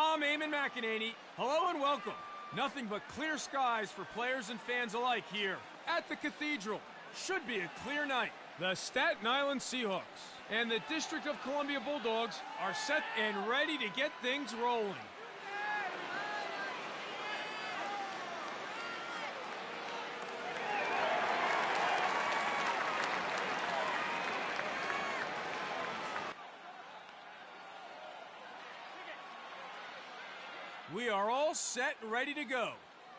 I'm Eamon McEnany. Hello and welcome. Nothing but clear skies for players and fans alike here at the Cathedral. Should be a clear night. The Staten Island Seahawks and the District of Columbia Bulldogs are set and ready to get things rolling. We are all set and ready to go.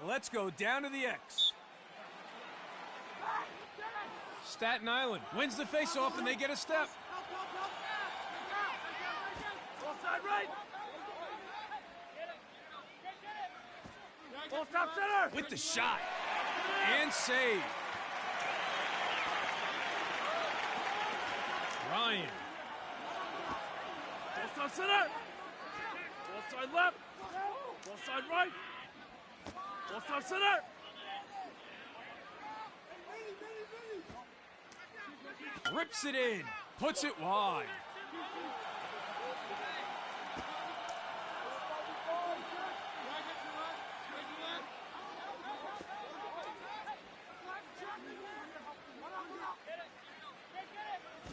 Let's go down to the X. Staten Island wins the face-off and they get a step. Offside right. Ball top center. With the shot. And save. Ryan. Ball top center. Ball side left. Ball side right. Ball top center. Rips it in. Puts it wide.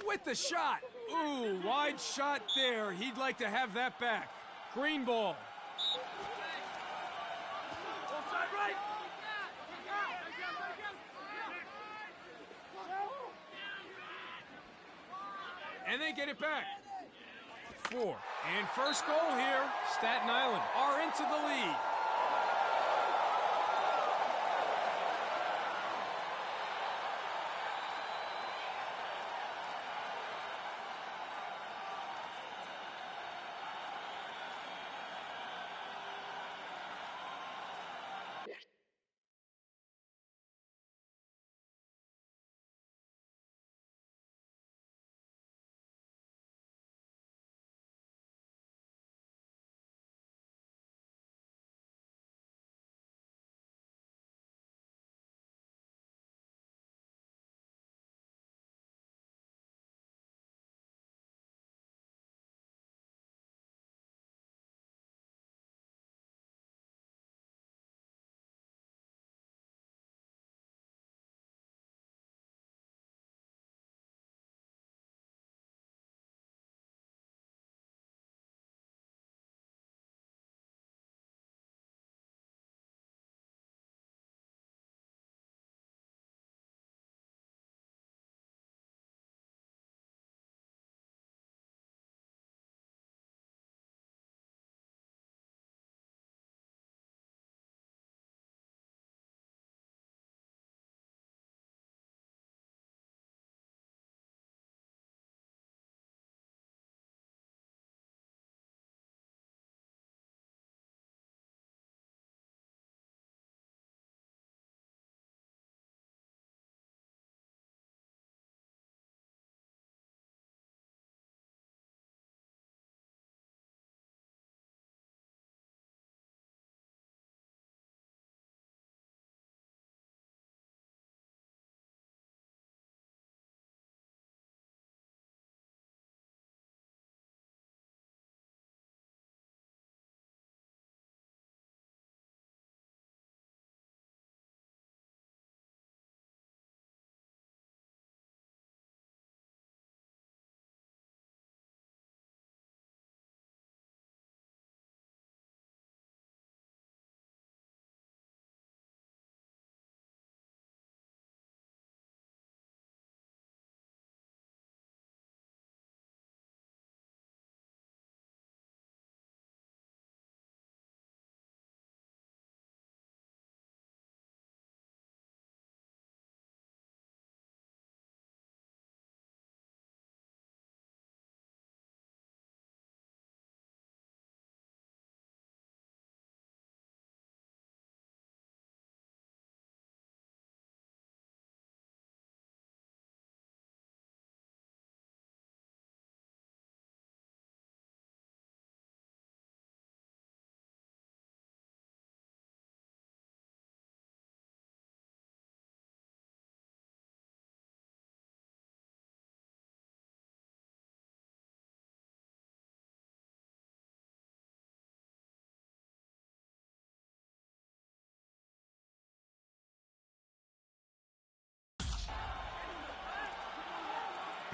With the shot. Ooh, wide shot there. He'd like to have that back. Green ball. Offside right. And they get it back. 4. And first goal here. Staten Island are into the lead.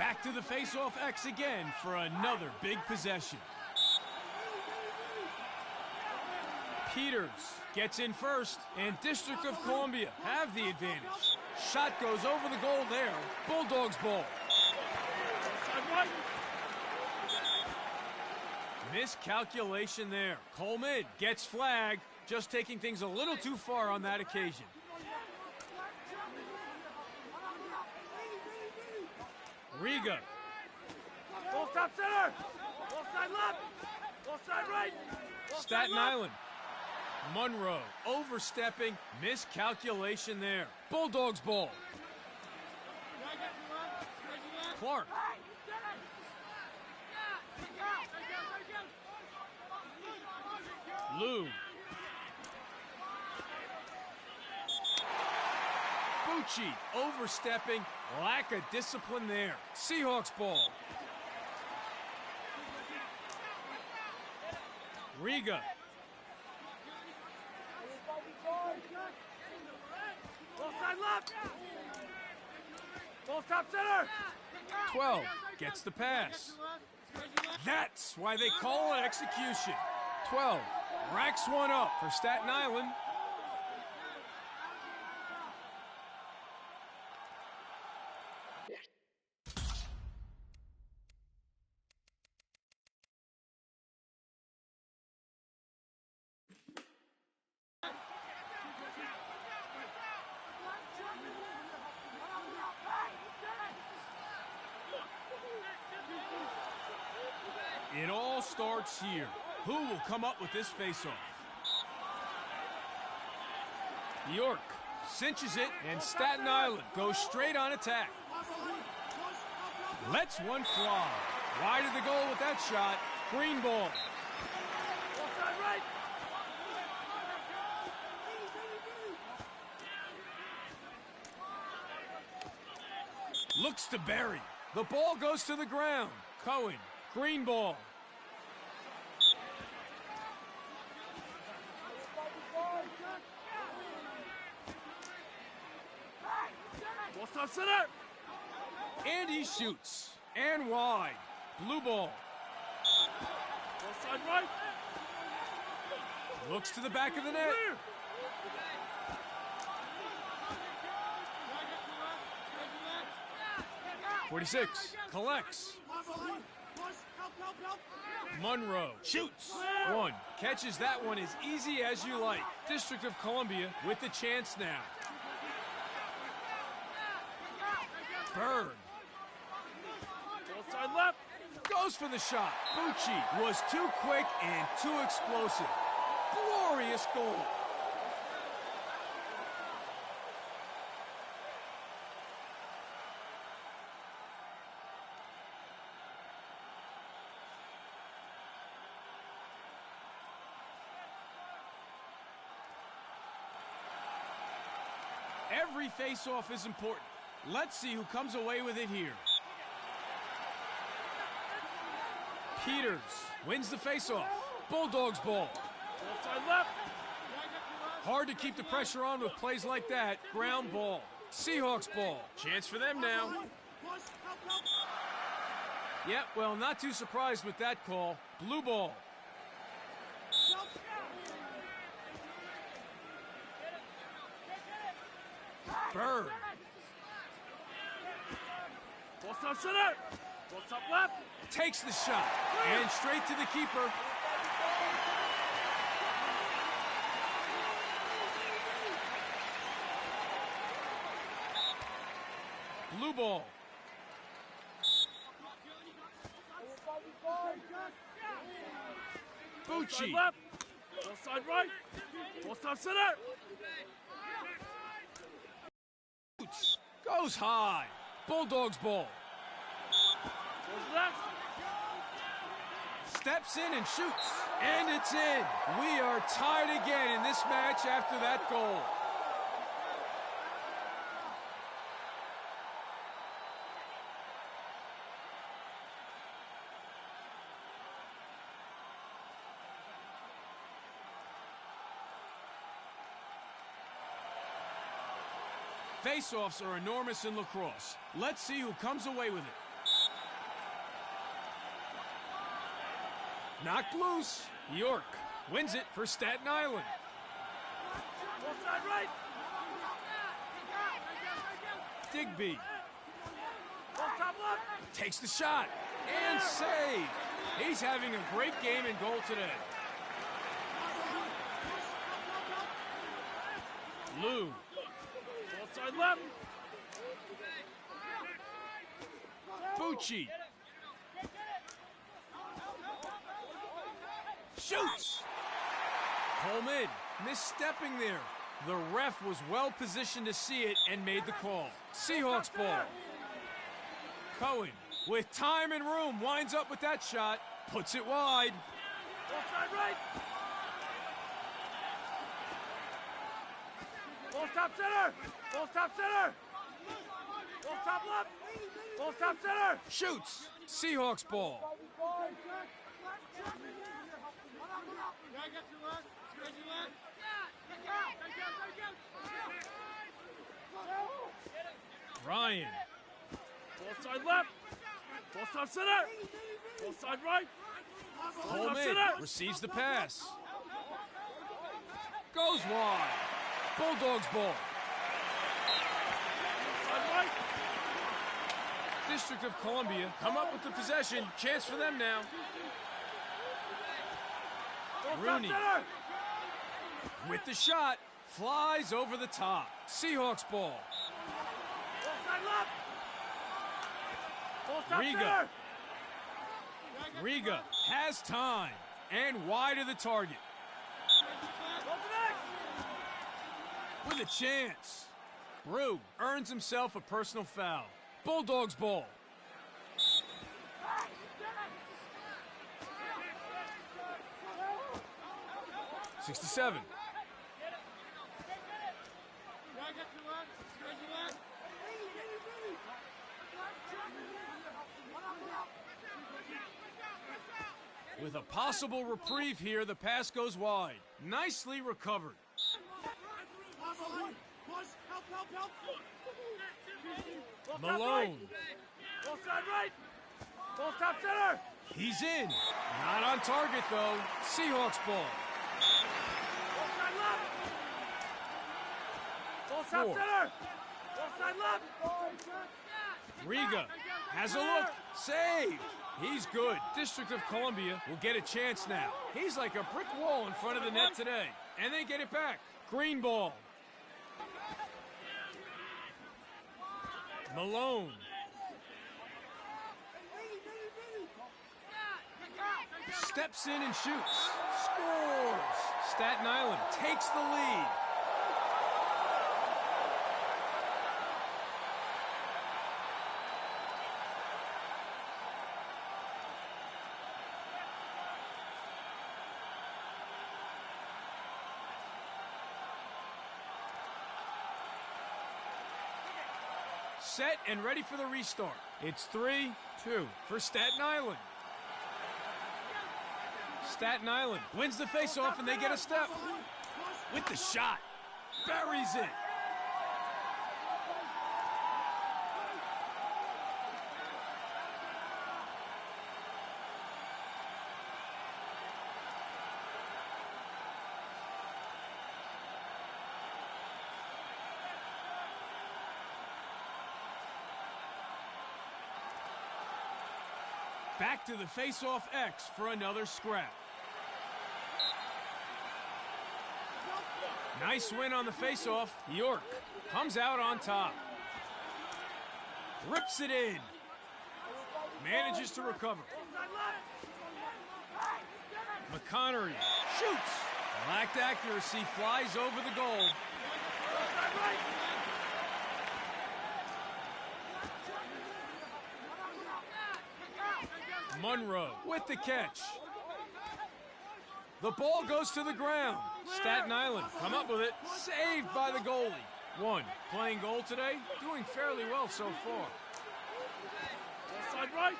Back to the face-off X again for another big possession. Peters gets in first, and District of Columbia have the advantage. Shot goes over the goal there. Bulldogs ball. Miscalculation there. Coleman gets flagged, just taking things a little too far on that occasion. Riga. Ball top center. Ball side left. Ball side right. Staten Island. Monroe overstepping. Miscalculation there. Bulldogs ball. Clark. Lou. Bucci overstepping. Lack of discipline there. Seahawks ball. Riga. Ball side left. Ball top center. 12 gets the pass. That's why they call it execution. 12 racks one up for Staten Island. It all starts here. Who will come up with this faceoff? York cinches it, and Staten Island goes straight on attack. Lets one fly. Wide of the goal with that shot. Green ball. Looks to bury. The ball goes to the ground. Cohen. Green ball. Ball center. And he shoots. And wide. Blue ball. Ball side right. Looks to the back of the net. 46 collects. Monroe shoots. One. Catches that one as easy as you like. District of Columbia with the chance now. Bird. Ball side left. Goes for the shot. Bucci was too quick and too explosive. Glorious goal. Every face-off is important. Let's see who comes away with it here. Peters wins the face-off. Bulldogs ball. Ball side left. Hard to keep the pressure on with plays like that. Ground ball. Seahawks ball. Chance for them now. Yep, well, not too surprised with that call. Blue ball. Bird. Ball top center. Ball top left. Takes the shot. And straight to the keeper. Blue ball. Bucci. Ball side right. Ball top center. Goes high. Bulldogs ball. Goes left. Steps in and shoots. And it's in. We are tied again in this match after that goal. Face-offs are enormous in lacrosse. Let's see who comes away with it. Knocked loose. York wins it for Staten Island. Offside right. Digby Off top left. takes the shot and save. He's having a great game and goal today. Lou. Offside left. Bucci shoots. Coleman misstepping there. The ref was well positioned to see it and made the call. Seahawks ball. Cohen, with time and room, winds up with that shot, puts it wide. Offside right. Off top center. Off top center. Off top left. Off top center. Shoots. Seahawks ball. Ryan. Offside left. Offside center. Offside right. Coleman receives the pass. Goes wide. Bulldogs ball. Offside right. District of Columbia come up with the possession. Chance for them now. Rooney with the shot. Flies over the top. Seahawks ball. Offside left. Offside Riga. center. Riga has time and wide of the target. With a chance. Brew earns himself a personal foul. Bulldogs ball. '67. With a possible reprieve here, the pass goes wide. Nicely recovered. Malone. Offside right. Off top center. He's in. Not on target, though. Seahawks ball. Offside left. Off top Four. center. Offside left. Riga has a look. Saved. He's good. District of Columbia will get a chance now. He's like a brick wall in front of the net today. And they get it back. Green ball. Malone. Steps in and shoots. Scores. Staten Island takes the lead. Set and ready for the restart. It's 3-2 for Staten Island. Staten Island wins the faceoff and they get a step. With the shot. Buries it. Back to the face-off X for another scrap. Nice win on the face-off. York comes out on top. Rips it in. Manages to recover. McConnery shoots. Lacked accuracy, flies over the goal. Monroe with the catch. The ball goes to the ground. Staten Island come up with it. Saved by the goalie. One playing goal today, doing fairly well so far. Offside right.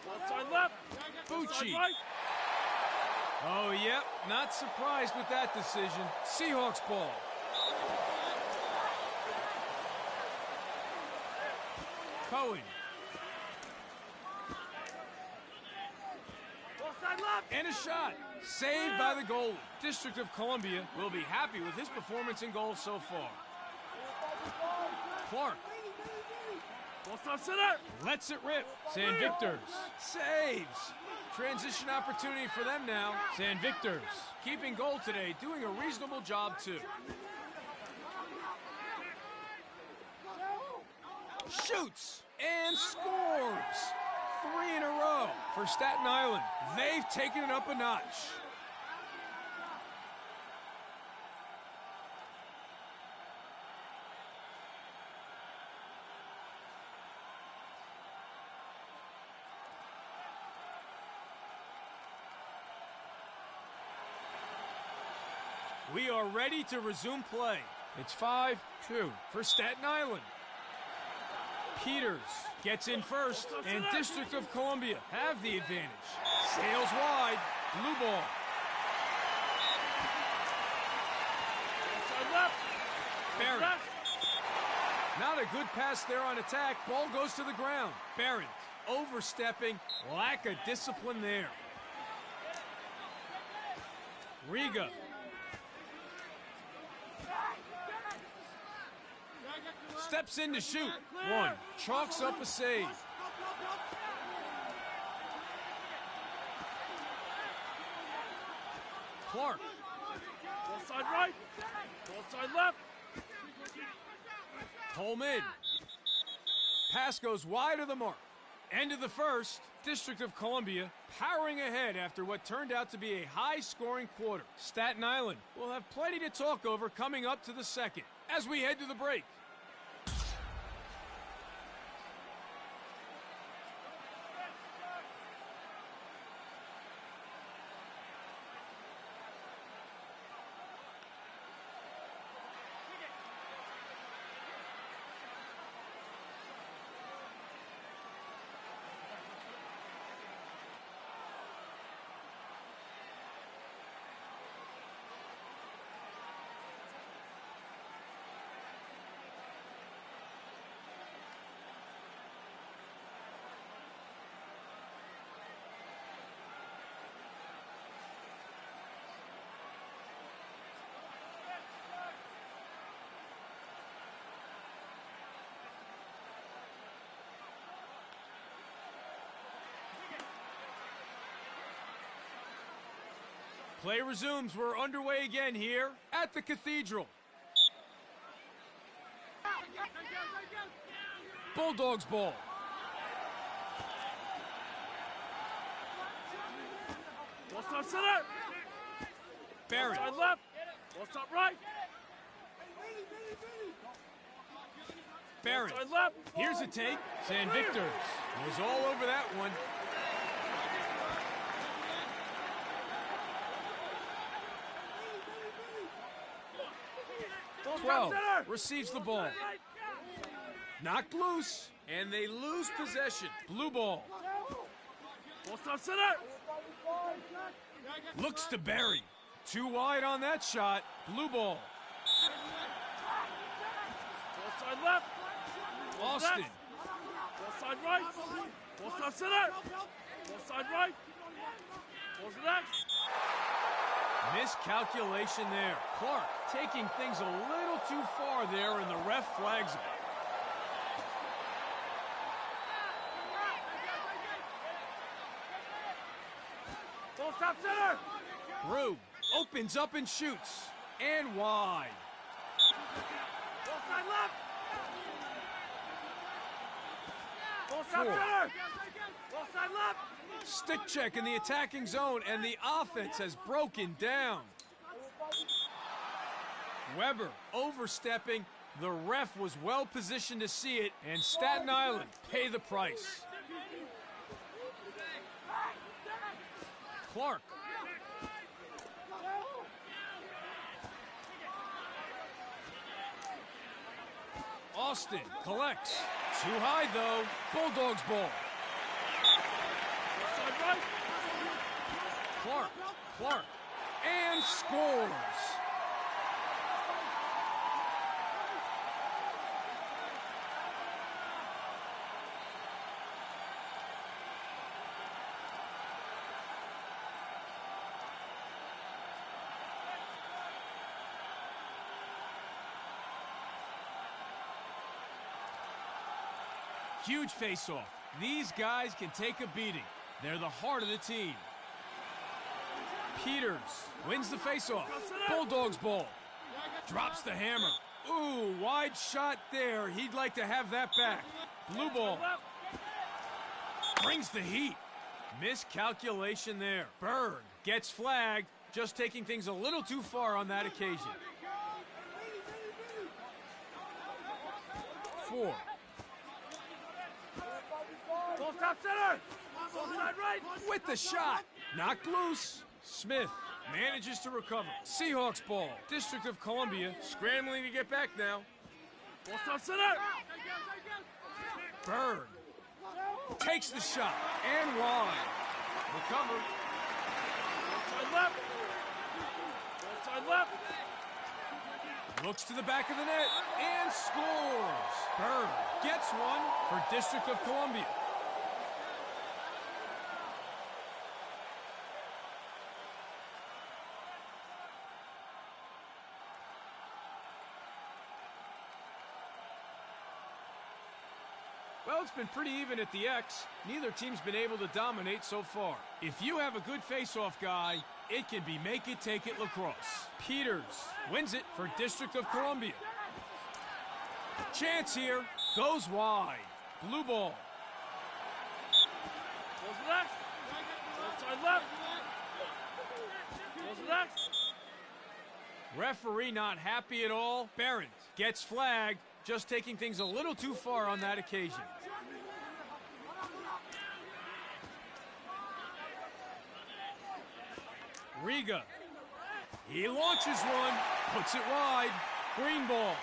Offside left. Bucci. Right. Oh, yep. Not surprised with that decision. Seahawks ball. Cohen. Offside left. And a shot. Saved by the goalie. District of Columbia will be happy with his performance in goal so far. Clark. Lets it rip. San Victor's saves. Transition opportunity for them now. San Victor's keeping goal today, doing a reasonable job too. Shoots and scores. 3 in a row for Staten Island. They've taken it up a notch. We are ready to resume play. It's 5-2 for Staten Island. Peters gets in first, and District of Columbia have the advantage. Sails wide, blue ball. Barrett. Not a good pass there on attack. Ball goes to the ground. Barrett overstepping, lack of discipline there. Riga. Steps in to shoot. 1. Chalks up a save. Clark. Ball side right. Ball side left. Coleman. Pass goes wide of the mark. End of the first. District of Columbia powering ahead after what turned out to be a high-scoring quarter. Staten Island will have plenty to talk over coming up to the second as we head to the break. Play resumes. We're underway again here at the Cathedral. Bulldogs ball. Ball stop center. Barrett. Ball side left. Ball stop right. Barrett. Ball side left. Here's a take. San Victor's was all over that one. 12 receives the ball. Knocked loose, and they lose possession. Blue ball. Ball stop center. Looks to bury. Too wide on that shot. Blue ball. Ball side left. Austin. Ball side right. Ball stop center. Ball side right. Ball's next. Miscalculation there. Clark taking things a little too far there, and the ref flags it. Ball stop center. Brew opens up and shoots. And wide. Ball side left. Ball stop 4. center. Ball side left. Stick check in the attacking zone, and the offense has broken down. Weber overstepping. The ref was well positioned to see it, and Staten Island pay the price. Clark. Austin collects. Too high, though. Bulldogs ball. Clark, and scores. Huge face-off. These guys can take a beating. They're the heart of the team. Peters wins the face-off. Bulldogs ball. Drops the hammer. Ooh, wide shot there. He'd like to have that back. Blue ball. Brings the heat. Miscalculation there. Berg gets flagged, just taking things a little too far on that occasion. 4. Ball top center. Ball side right. With the shot. Knocked loose. Smith manages to recover. Seahawks ball. District of Columbia scrambling to get back now. Ball top center. Berg takes the shot and wide. Recover. Ball side left. Ball side left. Looks to the back of the net and scores. Berg gets one for District of Columbia. Well, it's been pretty even at the X. Neither team's been able to dominate so far. If you have a good face-off guy, it can be make it, take it lacrosse. Peters wins it for District of Columbia. Chance here. Goes wide. Blue ball. Ball's next. Ball side left. Ball's next. Referee not happy at all. Barrett gets flagged, just taking things a little too far on that occasion. Riga. He launches one, puts it wide. Green ball.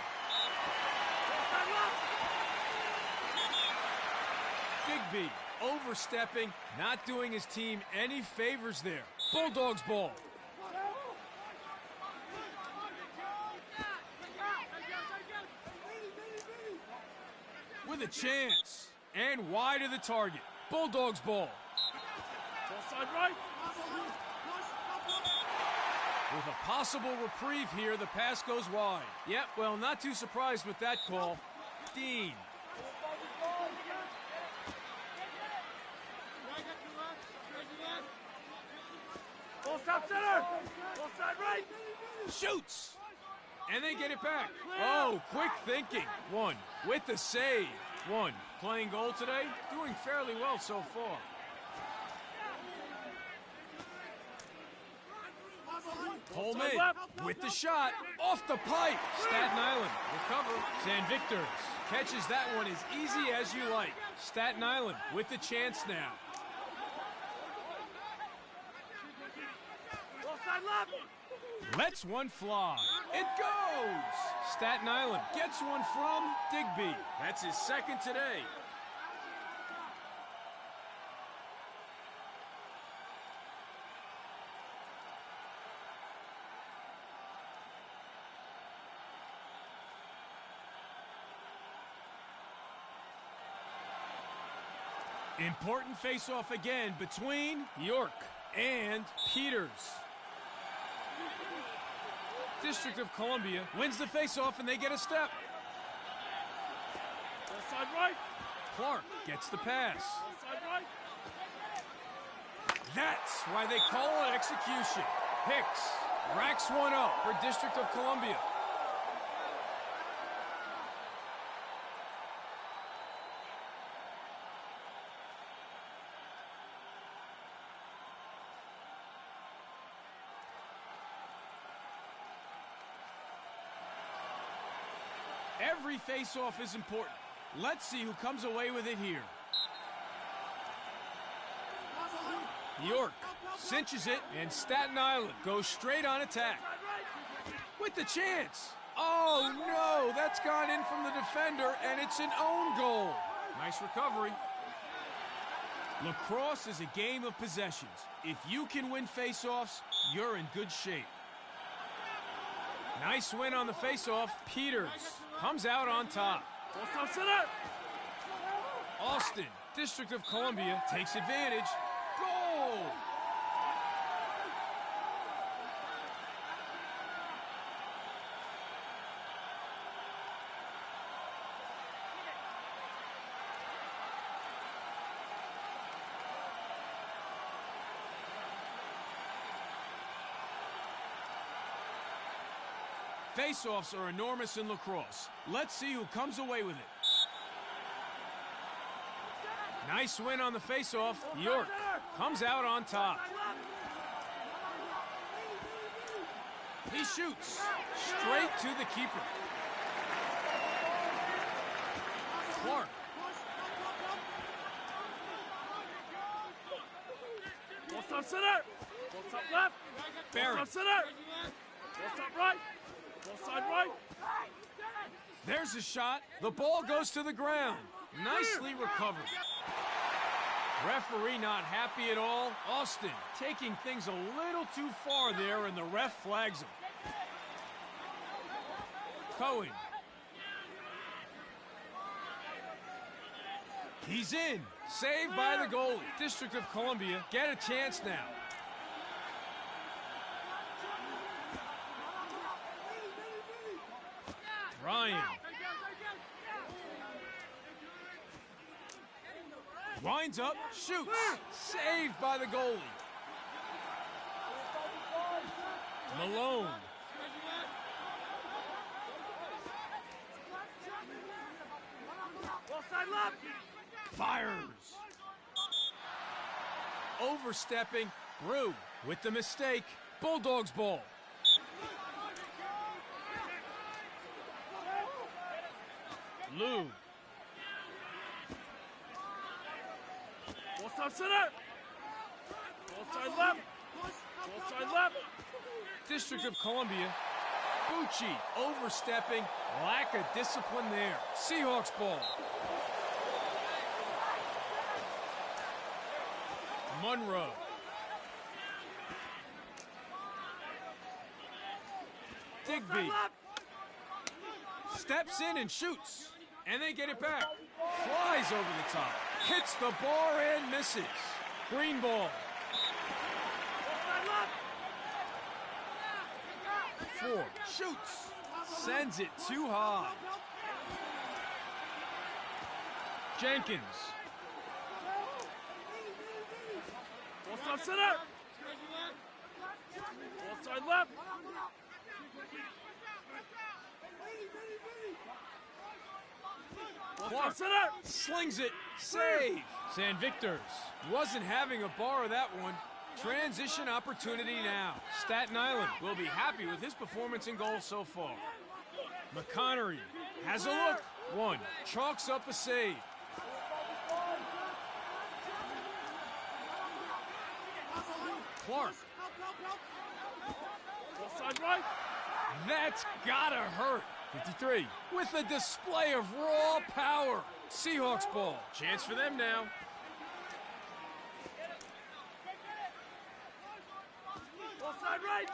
Digby overstepping, not doing his team any favors there. Bulldogs ball. With a chance. And wide of the target. Bulldogs ball. Ball side right. With a possible reprieve here, the pass goes wide. Yep, well, not too surprised with that call. Dean. Ball top center. Ball side right. Shoots. And they get it back. Oh, quick thinking. 1 with the save. 1 playing goal today. Doing fairly well so far. Holman with the shot. Off the pipe. Staten Island recover. San Victor's catches that one as easy as you like. Staten Island with the chance now. Ball side left. Lets one fly. It goes! Staten Island gets one from Digby. That's his second today. Important face-off again between York and Peters. District of Columbia wins the face-off and they get a step. Ball side right. Clark gets the pass. Ball side right. That's why they call it execution. Hicks racks one up for District of Columbia. Every face-off is important. Let's see who comes away with it here. York cinches it, and Staten Island goes straight on attack. With the chance. Oh, no, that's gone in from the defender, and it's an own goal. Nice recovery. Lacrosse is a game of possessions. If you can win face-offs, you're in good shape. Nice win on the face-off. Peters comes out on top. Ball top center. Austin, District of Columbia, takes advantage. Goal! Face-offs are enormous in lacrosse. Let's see who comes away with it. Nice win on the face-off. York comes out on top. He shoots straight to the keeper. Clark. What's up, center? What's up, left? Barron. What's up, center? What's up, right? What's side, right? There's a shot. The ball goes to the ground. Nicely recovered. Referee not happy at all. Austin taking things a little too far there, and the ref flags him. Cohen. He's in. Saved by the goalie. District of Columbia get a chance now. Ryan. Winds up, shoots. Saved by the goalie. Malone. Offside left. Fires. Overstepping. Brew with the mistake. Bulldogs ball. Lou. Offside center. Offside left. Offside left. District of Columbia. Bucci overstepping. Lack of discipline there. Seahawks ball. Monroe. Digby. Steps in and shoots. And they get it back. Flies over the top. Hits the bar and misses. Green ball. Four. Shoots. Sends it too high. Jenkins. Offside center. Offside left. Clark slings it. Save. San Victor's wasn't having a bar of that one. Transition opportunity now. Staten Island will be happy with his performance in goal so far. McConnery has a look. One. Chalks up a save. Clark. Offside right. That's gotta hurt. 53. With a display of raw power. Seahawks ball. Chance for them now. Offside right.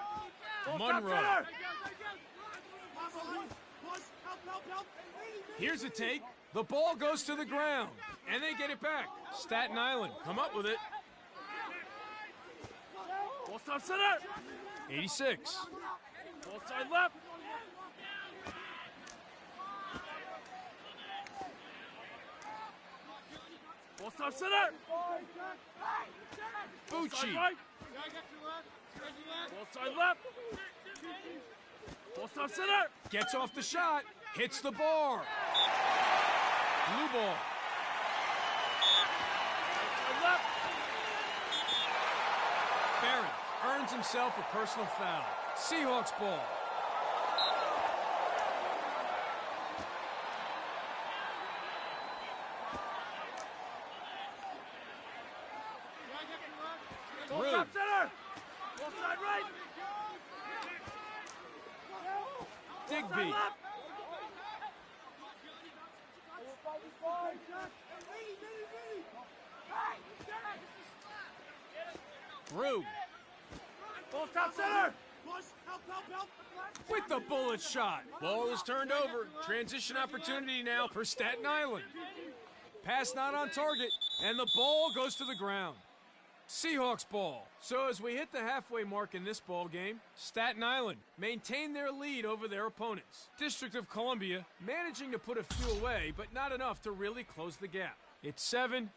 Monroe. Here's a take. The ball goes to the ground. And they get it back. Staten Island come up with it. Offside center. 86. Offside left. Offside center. Bucci. Offside right. Offside left. Offside center. Gets off the shot. Hits the bar. Blue ball. Offside left. Barron earns himself a personal foul. Seahawks ball. Offside center. Offside right. Digby. Brew. Offside center. With the bullet shot. Ball is turned over. Transition opportunity now for Staten Island. Pass not on target, and the ball goes to the ground. Seahawks ball. So as we hit the halfway mark in this ball game, Staten Island maintain their lead over their opponents. District of Columbia managing to put a few away, but not enough to really close the gap. It's 7-6.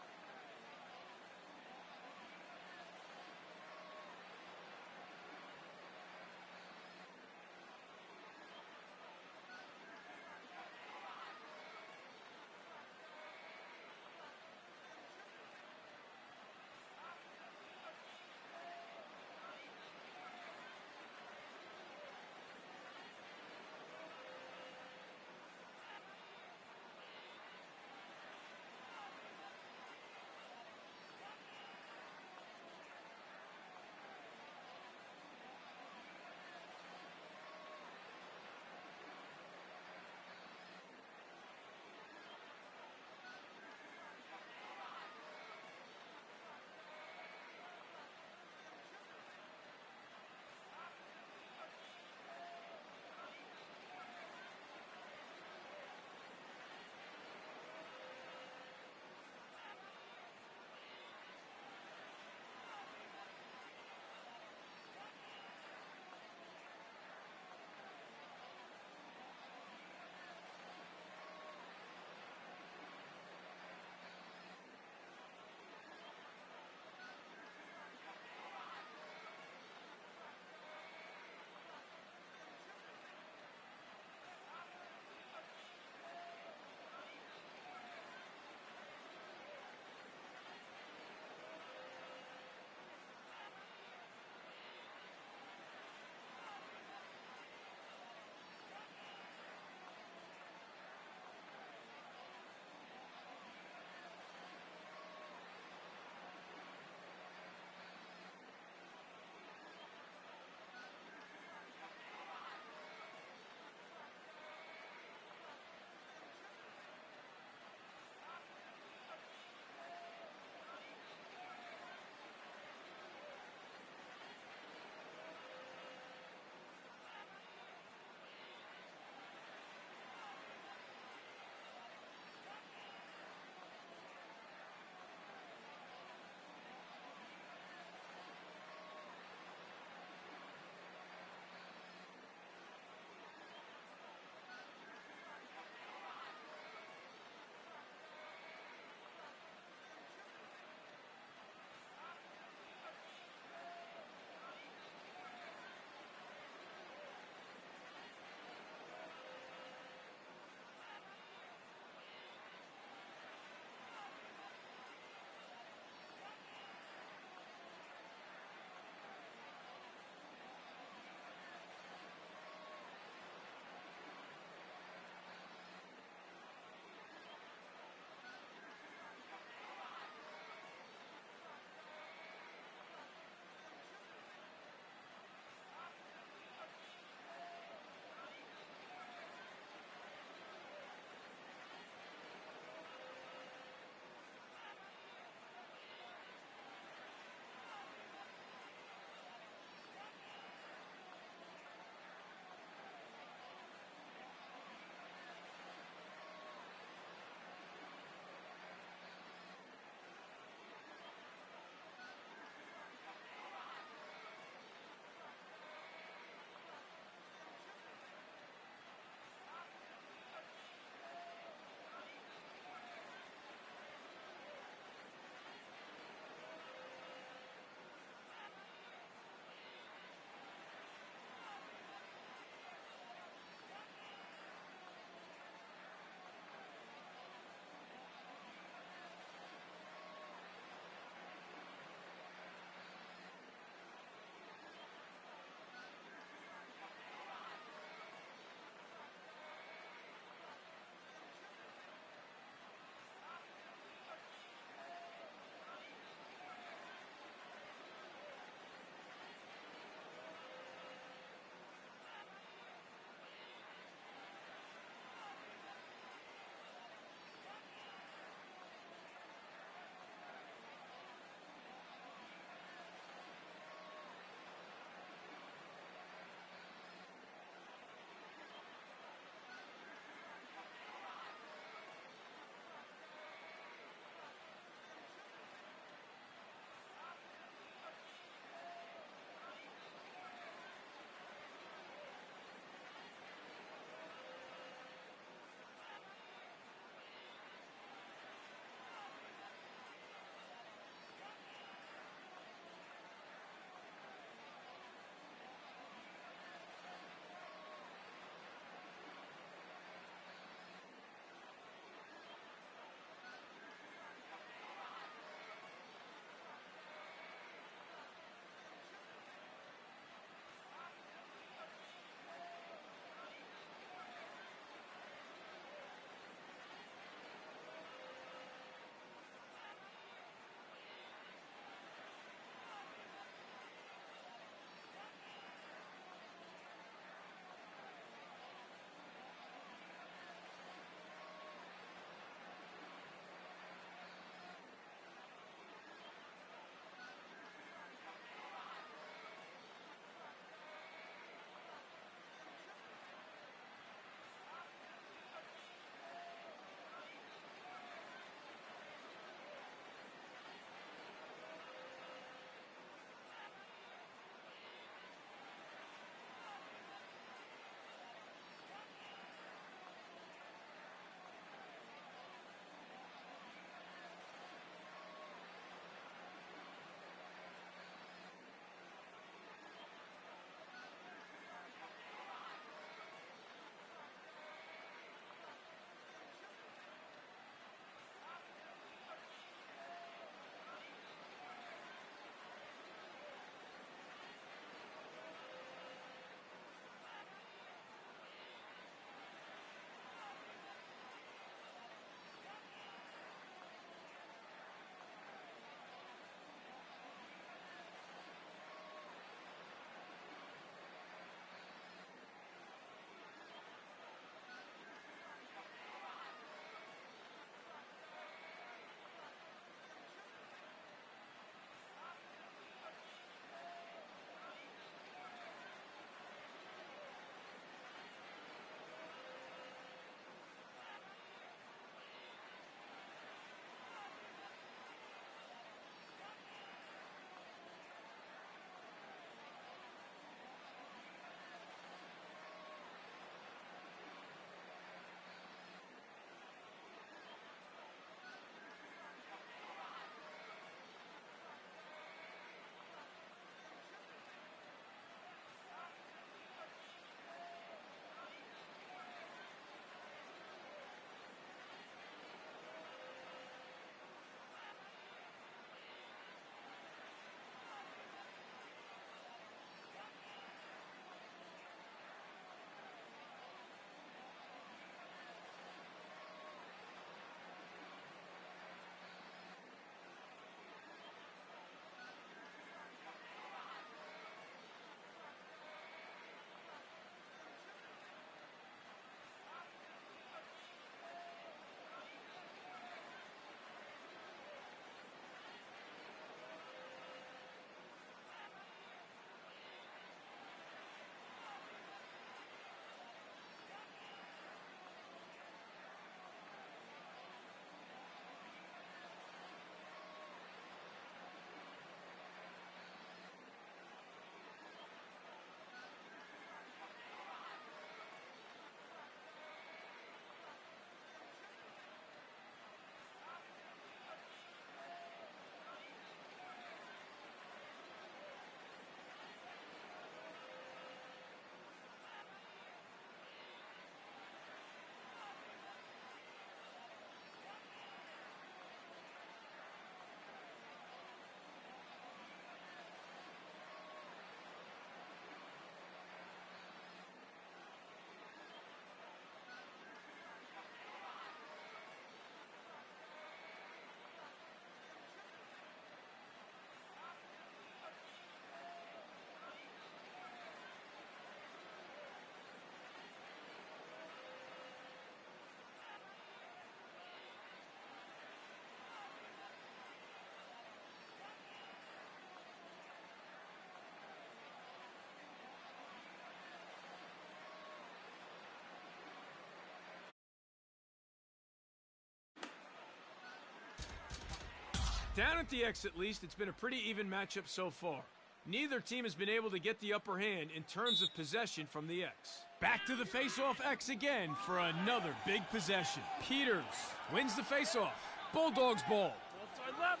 Down at the X, at least, it's been a pretty even matchup so far. Neither team has been able to get the upper hand in terms of possession from the X. Back to the face-off X again for another big possession. Peters wins the face-off. Bulldogs ball. Offside left.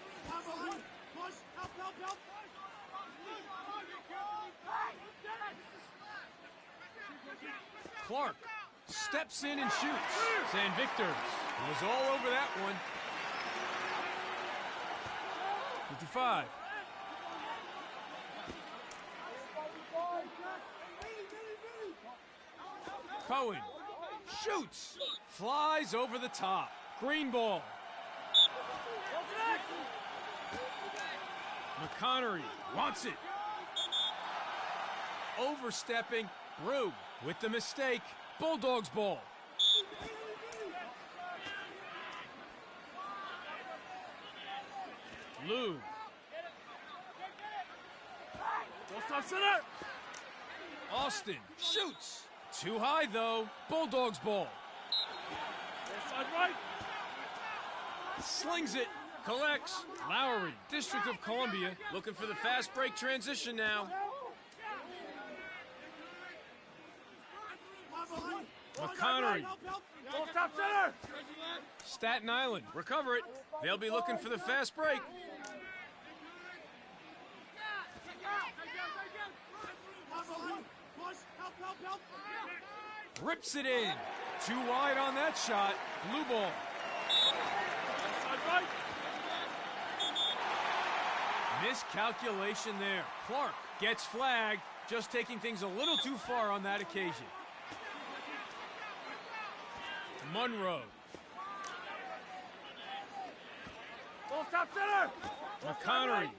Push. Help. Clark steps in and shoots. San Victor's was all over that one. 55. Cohen shoots. Flies over the top. Green ball. McConnery wants it. Overstepping. Brew with the mistake. Bulldogs ball. Lou. Center. Austin shoots. Too high, though. Bulldogs ball. Offside right. Slings it. Collects. Lowry, District of Columbia, looking for the fast break transition now. McConnery. Top center. Staten Island, recover it. They'll be looking for the fast break. Rips it in. Too wide on that shot. Blue ball. Right. Miscalculation there. Clark gets flagged, just taking things a little too far on that occasion. Monroe. Top center. McConnery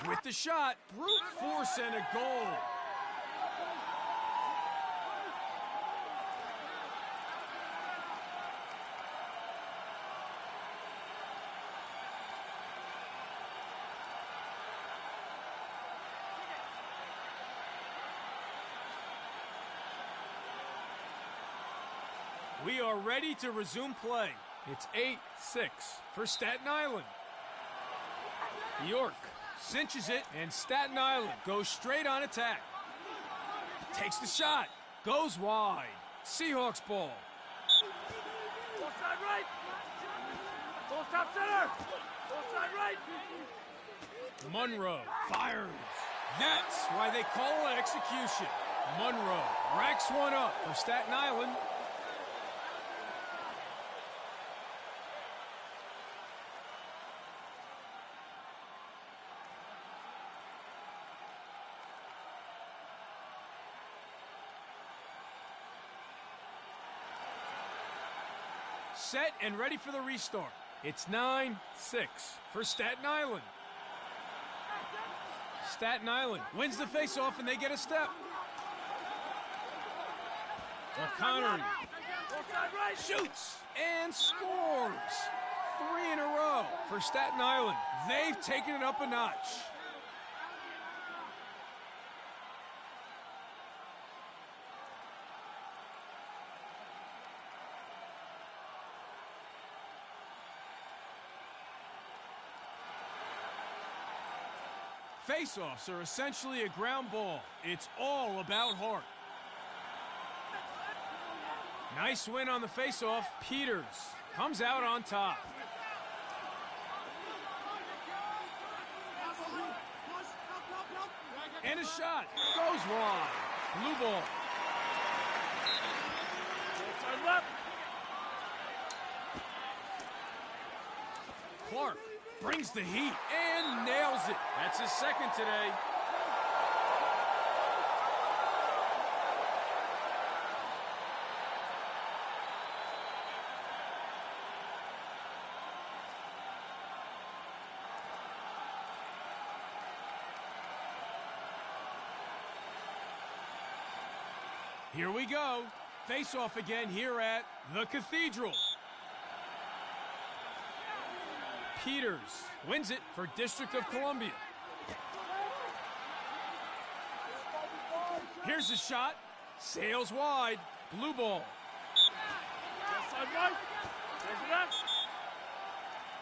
with the shot. Brute force and a goal. We are ready to resume play. It's 8-6 for Staten Island. York cinches it, and Staten Island goes straight on attack. Takes the shot. Goes wide. Seahawks ball. Offside right. Top center. Offside right. Monroe fires. That's why they call it execution. Monroe racks one up for Staten Island. Set and ready for the restart. It's 9-6 for Staten Island. Staten Island wins the faceoff and they get a step. McConnery shoots and scores. 3 in a row for Staten Island. They've taken it up a notch. Face-offs are essentially a ground ball. It's all about heart. Nice win on the face-off. Peters comes out on top. And a shot goes wide. Blue ball. Clark brings the heat and nails it. That's his second today. Here we go. Face-off again here at the Cathedral. Peters wins it for District of Columbia. Here's a shot. Sails wide. Blue ball.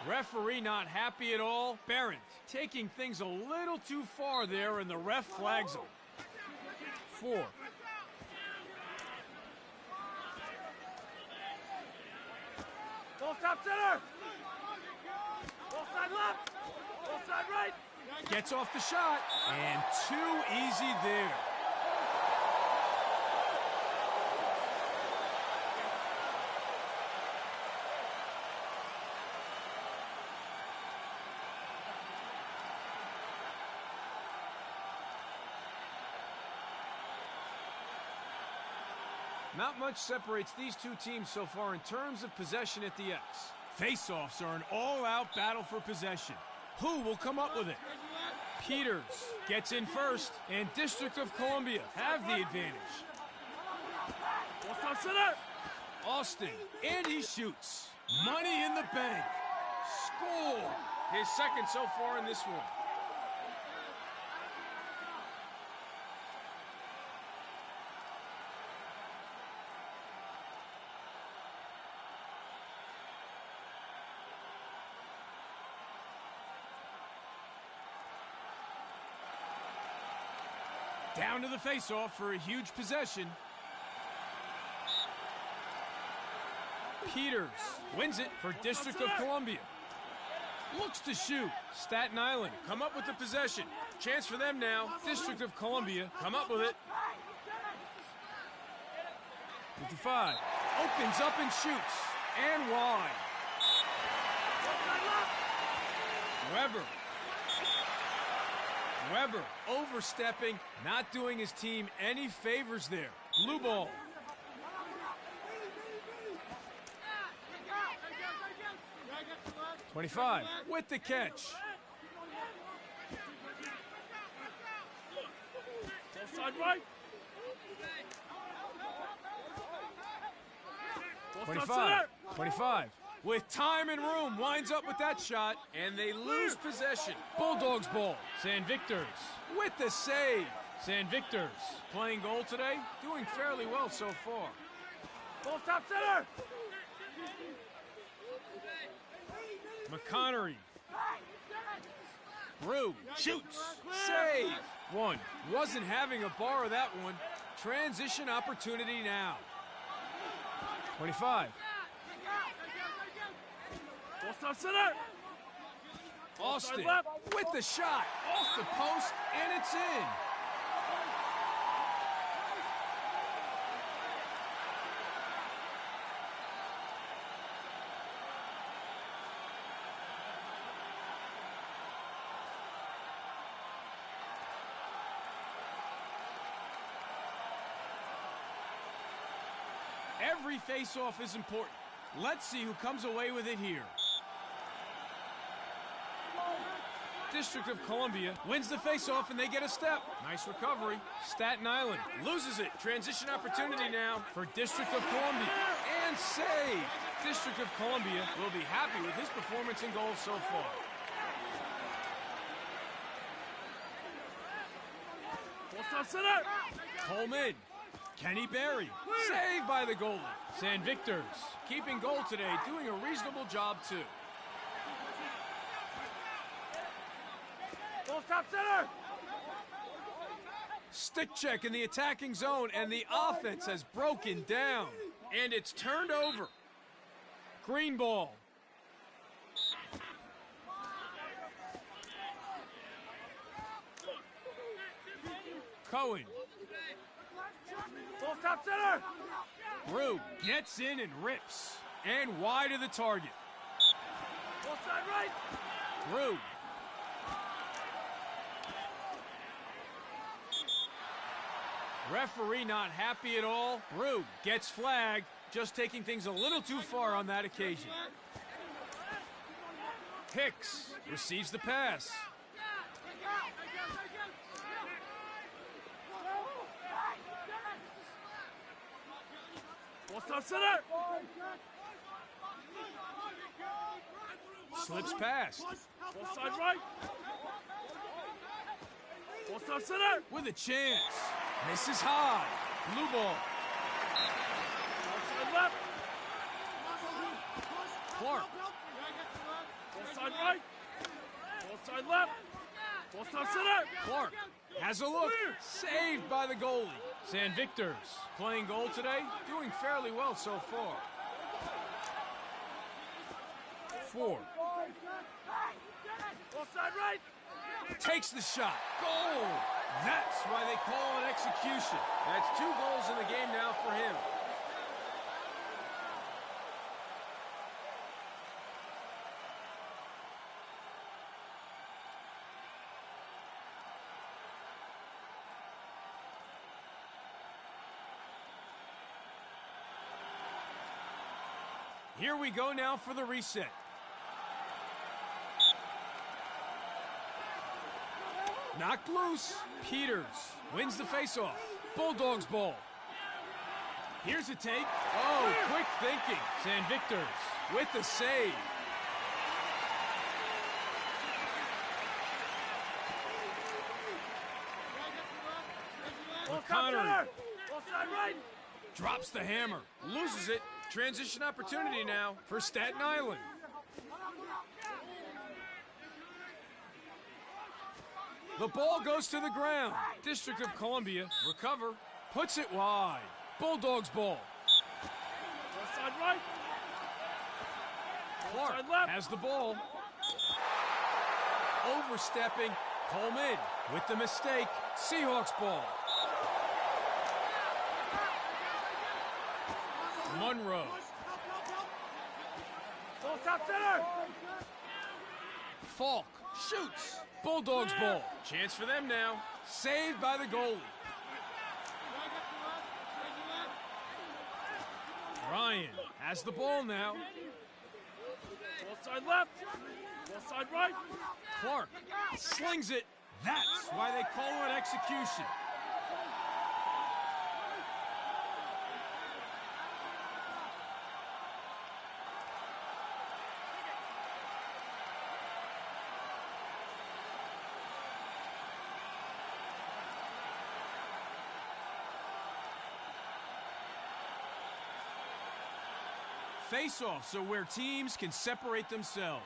Referee not happy at all. Barrett taking things a little too far there, and the ref flags him. 4. Ball stop center! Ball side left! Ball side right! Gets off the shot, and too easy there. Not much separates these two teams so far in terms of possession at the X. Face-offs are an all-out battle for possession. Who will come up with it? Peters gets in first, and District of Columbia have the advantage. Ball stop center! Austin, and he shoots. Money in the bank. Score! His second so far in this one. Down to the face-off for a huge possession. Peters wins it for District of Columbia. Looks to shoot. Staten Island come up with the possession. Chance for them now. District of Columbia come up with it. 55. Opens up and shoots. And wide. Weber overstepping, not doing his team any favors there. Blue ball. .25 with the catch. Ball side right. 25 with time and room, winds up with that shot, and they lose possession. Bulldogs ball. San Victors with the save. San Victors playing goal today, doing fairly well so far. Ball stop center! McConnery. Brew shoots. Save. 1. Wasn't having a bar of that one. Transition opportunity now. 25. Ball stop center! Austin with the shot. Off the post, and it's in. Every face-off is important. Let's see who comes away with it here. District of Columbia wins the face-off, and they get a step. Nice recovery. Staten Island loses it. Transition opportunity now for District of Columbia. And save. District of Columbia will be happy with his performance in goal so far. Ball stop center! Coleman. Kenny Berry. Saved by the goalie. San Victors keeping goal today, doing a reasonable job too. Ball stop center! Stick check in the attacking zone, and the offense has broken down. And it's turned over. Green ball. Cohen. Ball stop center! Brew gets in and rips. And wide of the target. Ball side right! Brew. Referee not happy at all. Brew gets flagged, just taking things a little too far on that occasion. Hicks receives the pass. Ball stop center! Slips past. Ball side right! Ball stop center! With a chance. Misses high. Blue ball. Ball side left! Clark. Ball side right. Ball side left. Ball side center. Clark has a look. Saved by the goalie. San Victor's playing goal today, doing fairly well so far. 4. Ball side right. Takes the shot. Goal! That's why they call it execution. That's 2 goals in the game now for him. Here we go now for the reset. Knocked loose. Peters wins the faceoff. Bulldogs ball. Here's a take. Oh, quick thinking. San Victor's with the save. Connery drops the hammer. Loses it. Transition opportunity now for Staten Island. The ball goes to the ground. District of Columbia recover, puts it wide. Bulldogs ball. Ball side right. Clark Ball side left. has the ball. Overstepping. Coleman with the mistake. Seahawks ball. Monroe. Ball top center. Falk shoots. Bulldogs ball. Chance for them now. Saved by the goalie. Ryan has the ball now. Ball side left. Ball side right. Clark slings it. That's why they call it execution. Face-offs are where teams can separate themselves.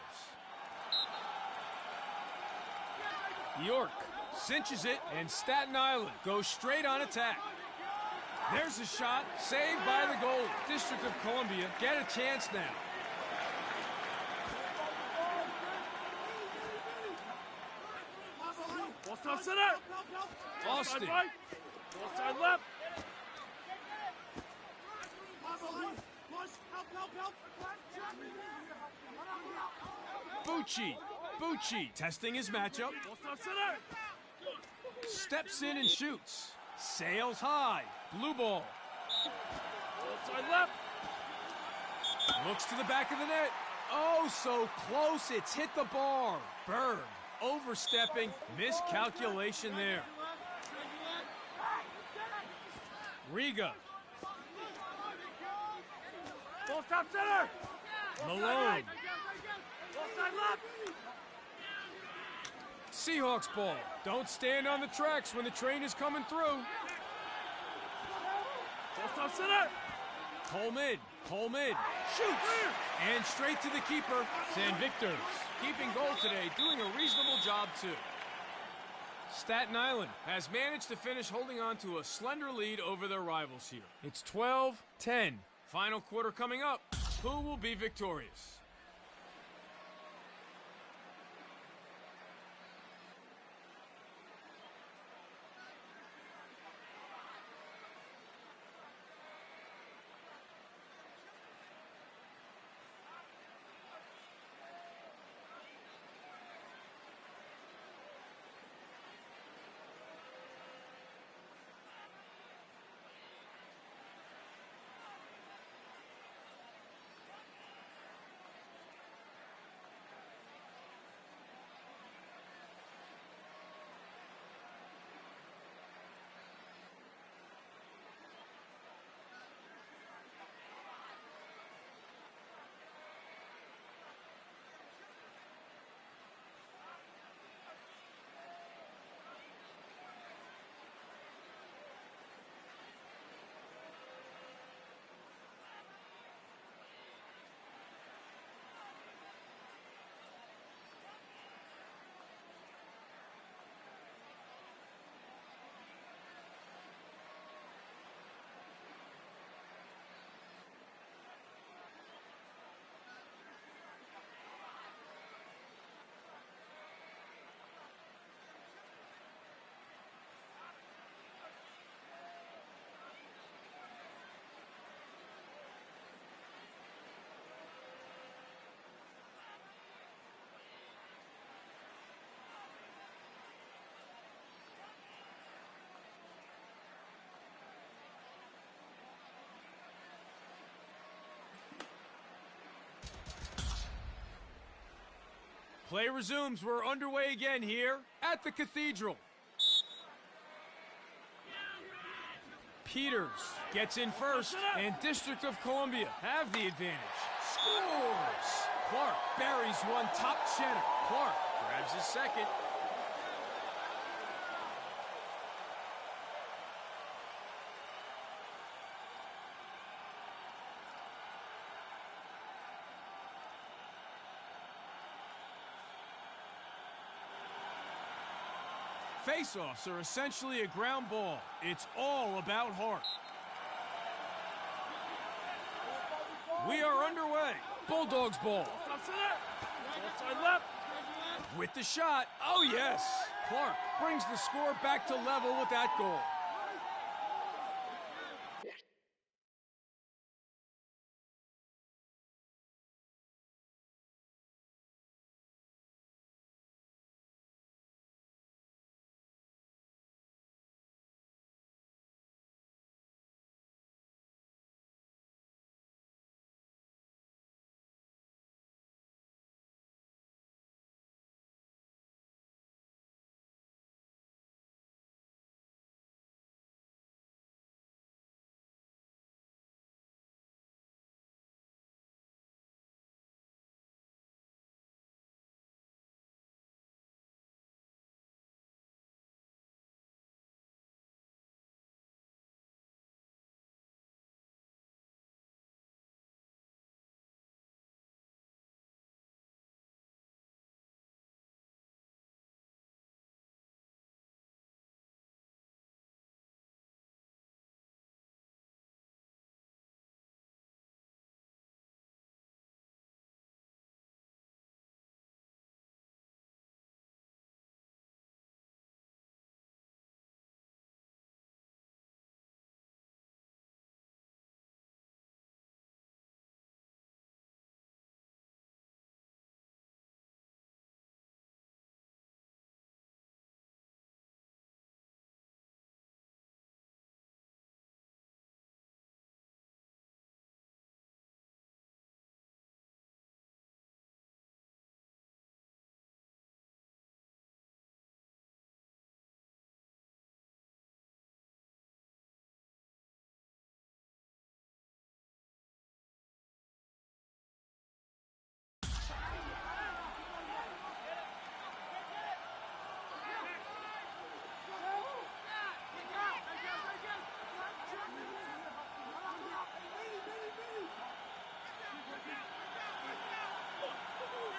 York cinches it, and Staten Island goes straight on attack. There's a shot, saved by the goal. District of Columbia get a chance now. Ball side center. Ball Austin. side right. Ball side left. Bucci testing his matchup. Ball side center. Steps in and shoots. Sails high. Blue ball. Ball side left. Looks to the back of the net. Oh, so close. It's hit the bar. Berg overstepping. Miscalculation there. Riga. Ball top center. Malone. Ball side left. Seahawks ball. Don't stand on the tracks when the train is coming through. Ball top center. Coleman shoots. And straight to the keeper. San Victor's keeping goal today, doing a reasonable job too. Staten Island has managed to finish holding on to a slender lead over their rivals here. It's 12-10. Final quarter coming up. Who will be victorious? Play resumes. We're underway again here at the Cathedral. Peters gets in first, and District of Columbia have the advantage. Scores! Clark buries one top cheddar. Clark grabs his second. Face-offs are essentially a ground ball. It's all about heart. We are underway. Bulldogs ball. With the shot. Oh, yes. Clark brings the score back to level with that goal.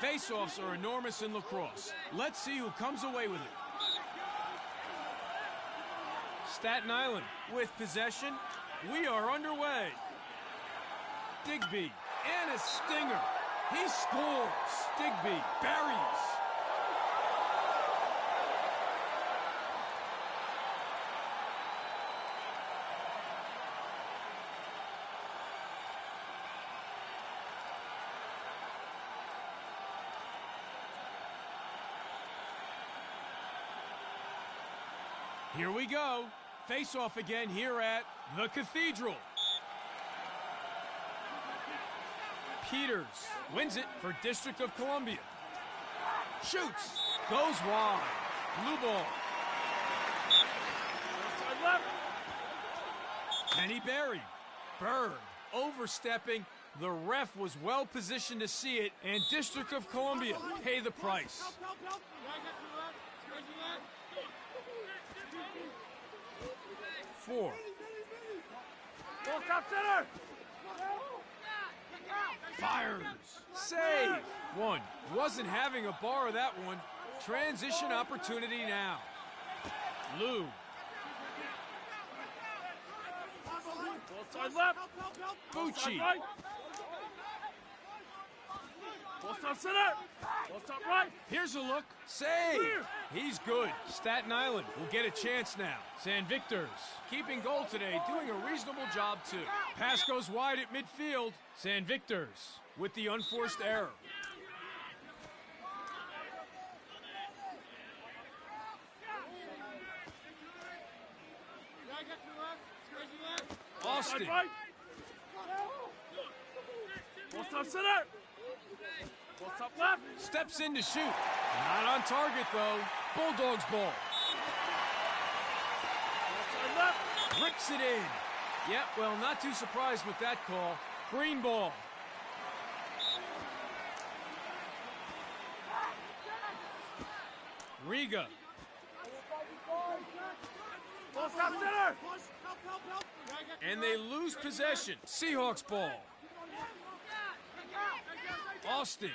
Face-offs are enormous in lacrosse. Let's see who comes away with it. Staten Island with possession. We are underway. Digby and a stinger. He scores. Digby buries. Here we go. Face-off again here at the Cathedral. Peters wins it for District of Columbia. Shoots. Goes wide. Blue ball. Kenny Berry. Berg overstepping. The ref was well positioned to see it, and District of Columbia pay the price. Four. Fires. Save. One. Wasn't having a bar of that one. Transition opportunity now. Lou. Side left. Bucci. Right. Ball center. Ball right. Here's a look. Save. He's good. Staten Island will get a chance now. San Victor's keeping goal today, doing a reasonable job too. Pass goes wide at midfield. San Victor's with the unforced error. Austin. Right. Ball center. What's up left? Steps in to shoot. Not on target, though. Bulldogs ball. Outside left. Rips it in. Yep, well, not too surprised with that call. Green ball. Riga. Ball stop center. And they lose possession. Seahawks ball. Austin.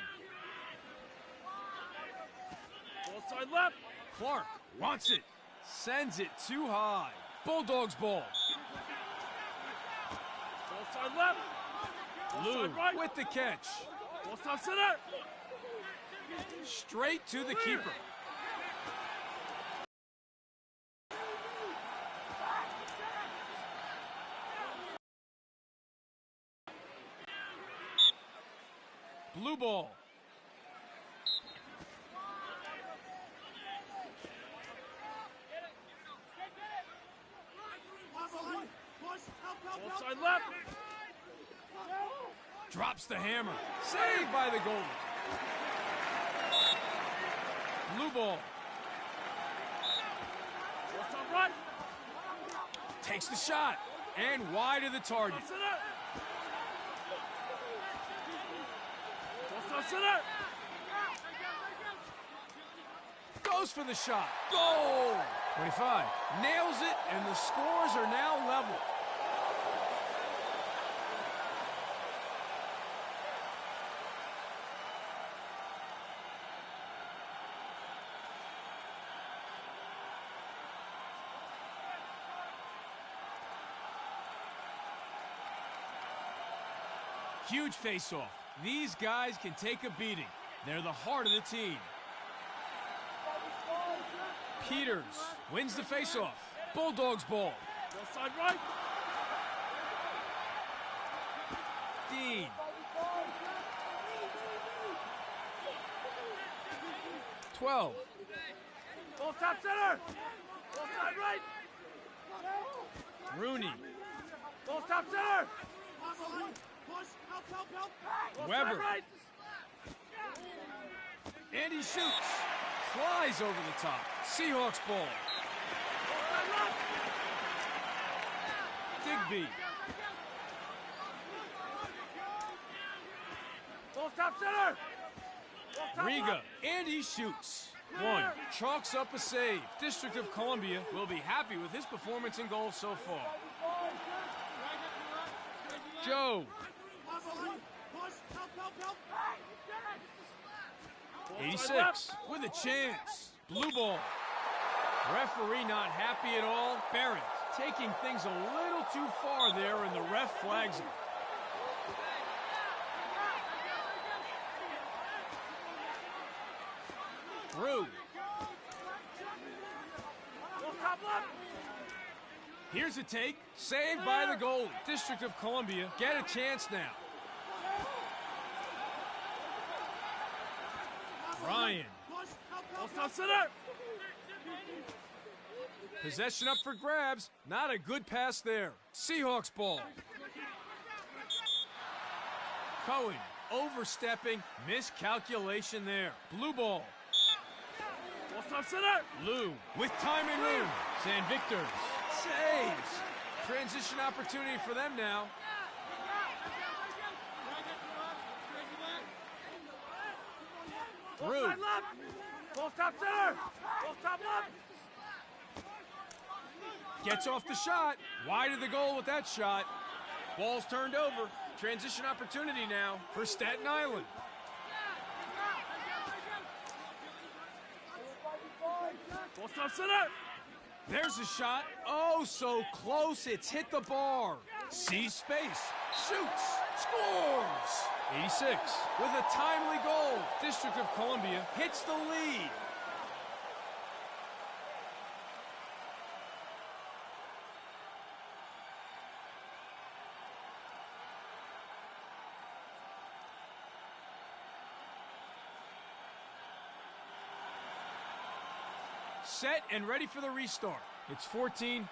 Ball side left. Clark wants it. Sends it too high. Bulldogs ball. Ball side left. Ball Lou side right. with the catch. Ball stop center. Straight to the keeper. Blue ball. Ball side left. Drops the hammer. Saved by the goalie. Blue ball. Ball stop right. Takes the shot. And wide of the target. Stop center. Ball stop center. Goes for the shot. Goal! 25. Nails it, and the scores are now level. Huge face-off. These guys can take a beating. They're the heart of the team. Peters wins the face-off. Bulldogs ball. Ball side right. Dean. Twelve. Ball stop center. Ball side right. Rooney. Ball stop center. Ball Weber. side right. And he shoots. Flies over the top. Seahawks ball. Ball side left. Digby. Ball stop center. Ball stop Riga. left. And he shoots. One. Chalks up a save. District of Columbia will be happy with his performance in goal so far. Joe. 86 with a chance. Blue ball. Referee not happy at all. Barrett taking things a little too far there, and the ref flags him. Through. Ball stop left. Here's a take. Saved by the goalie. District of Columbia get a chance now. Ryan. Ball stop center. Possession up for grabs. Not a good pass there. Seahawks ball. Cohen overstepping. Miscalculation there. Blue ball. Ball stop center. Lou with time and room. San Victor's saves. Transition opportunity for them now. Ball Through. side left. Ball stop center. Ball stop left. Gets off the shot. Wide of the goal with that shot. Ball's turned over. Transition opportunity now for Staten Island. Ball stop center. There's a shot. Oh, so close. It's hit the bar. Sees space. Shoots. Scores. 86 with a timely goal. District of Columbia hits the lead. Set and ready for the restart. It's 14-13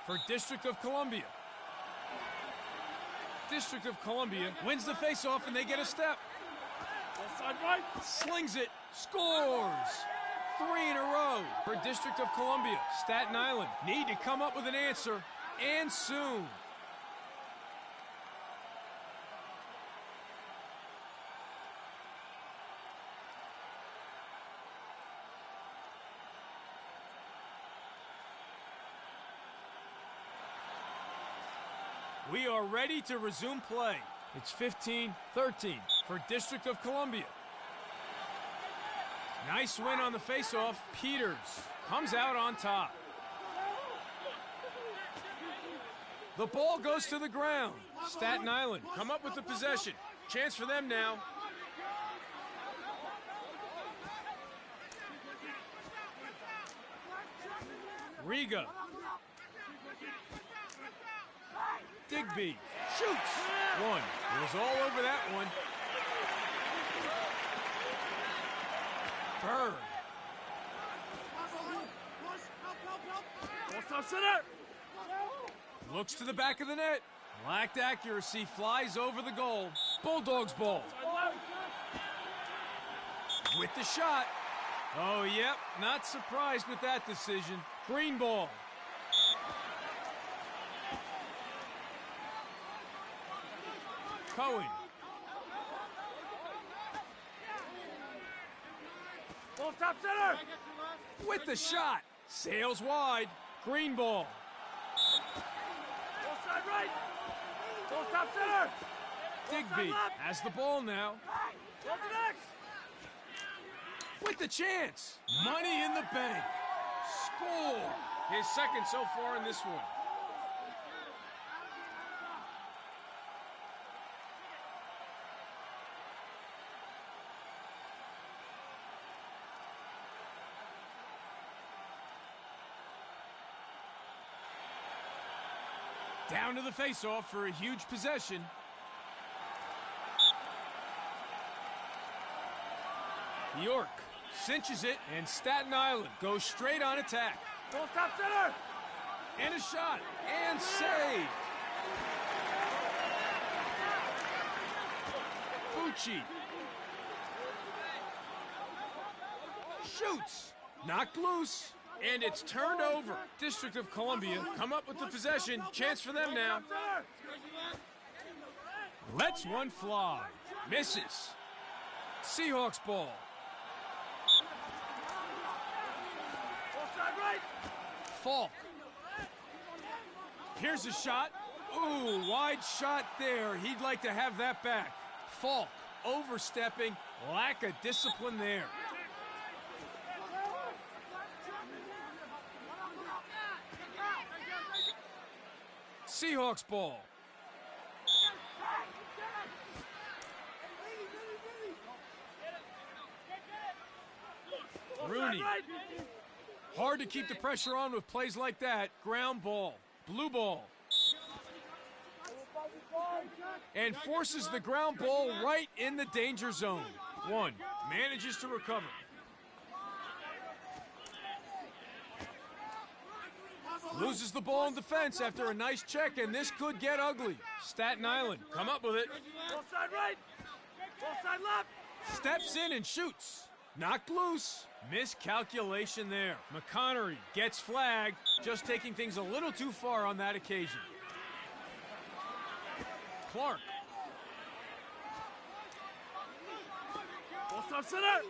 for District of Columbia. District of Columbia wins the faceoff and they get a step. Ball side right. Slings it. Scores. 3 in a row for District of Columbia. Staten Island need to come up with an answer, and soon. We are ready to resume play. It's 15-13 for District of Columbia. Nice win on the faceoff. Peters comes out on top. The ball goes to the ground. Staten Island come up with the possession. Chance for them now. Riga. Digby shoots. One. It was all over that one. Bird. Ball side center. Looks to the back of the net. Lacked accuracy, flies over the goal. Bulldogs ball. With the shot. Oh, yep, not surprised with that decision. Green ball. Cohen. Ball top center. With the shot. Sails wide. Green ball. Ball side right. Ball top center. Digby has the ball now. Ball to next. With the chance. Money in the bank. Score. His second so far in this one. Down to the faceoff for a huge possession. York cinches it, and Staten Island goes straight on attack. Ball top center. And a shot. And saved. Bucci. Shoots. Knocked loose. And it's turned over. District of Columbia come up with the possession. Chance for them now. Lets one fly. Misses. Seahawks ball. Ball side right. Falk. Here's a shot. Ooh, wide shot there. He'd like to have that back. Falk overstepping. Lack of discipline there. Seahawks ball. Rooney. Hard to keep the pressure on with plays like that. Ground ball. Blue ball. And forces the ground ball right in the danger zone. One. Manages to recover. Loses the ball in defense after a nice check, and this could get ugly. Staten Island come up with it. Ball side right. Ball side left. Steps in and shoots. Knocked loose. Miscalculation there. McConnery gets flagged, just taking things a little too far on that occasion. Clark. Ball side center.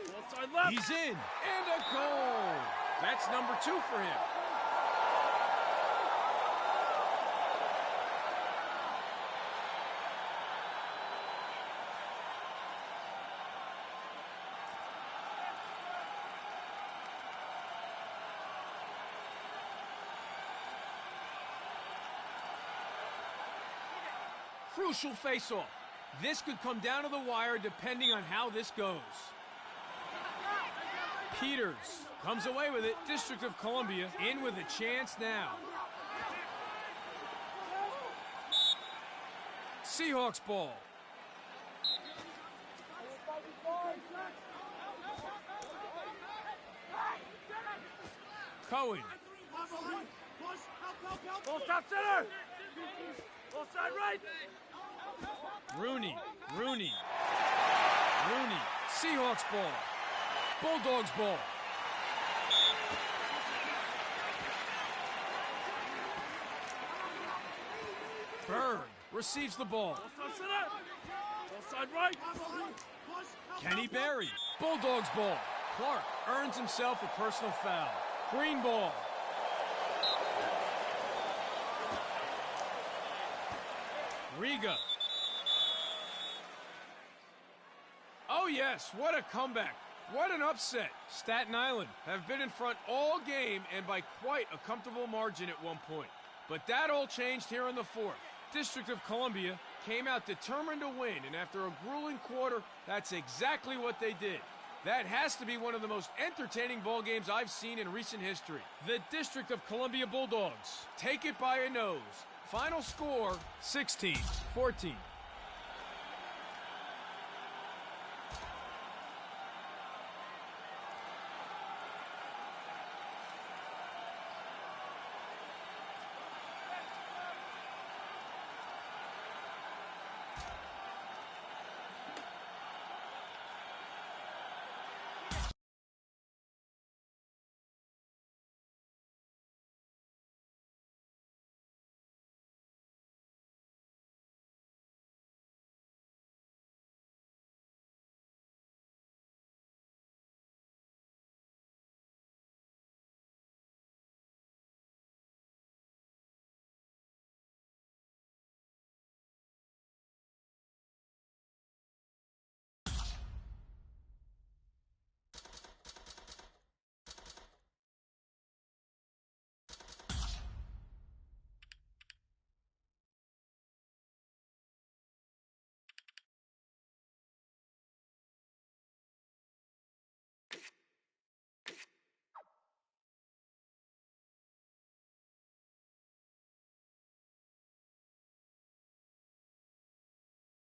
Ball side left. He's in. And a goal. That's number 2 for him. Crucial face-off. This could come down to the wire depending on how this goes. Peters comes away with it. District of Columbia in with a chance now. Seahawks ball. Cohen. Ball top center. Ball side right. Rooney. Rooney, Seahawks ball. Bulldogs ball. Berg receives the ball. Offside center. Offside right. Kenny Berry, Bulldogs ball. Clark earns himself a personal foul. Green ball. Riga. Oh yes, what a comeback. What an upset. Staten Island have been in front all game and by quite a comfortable margin at one point. But that all changed here in the fourth. District of Columbia came out determined to win, and after a grueling quarter, that's exactly what they did. That has to be one of the most entertaining ball games I've seen in recent history. The District of Columbia Bulldogs take it by a nose. Final score, 16-14.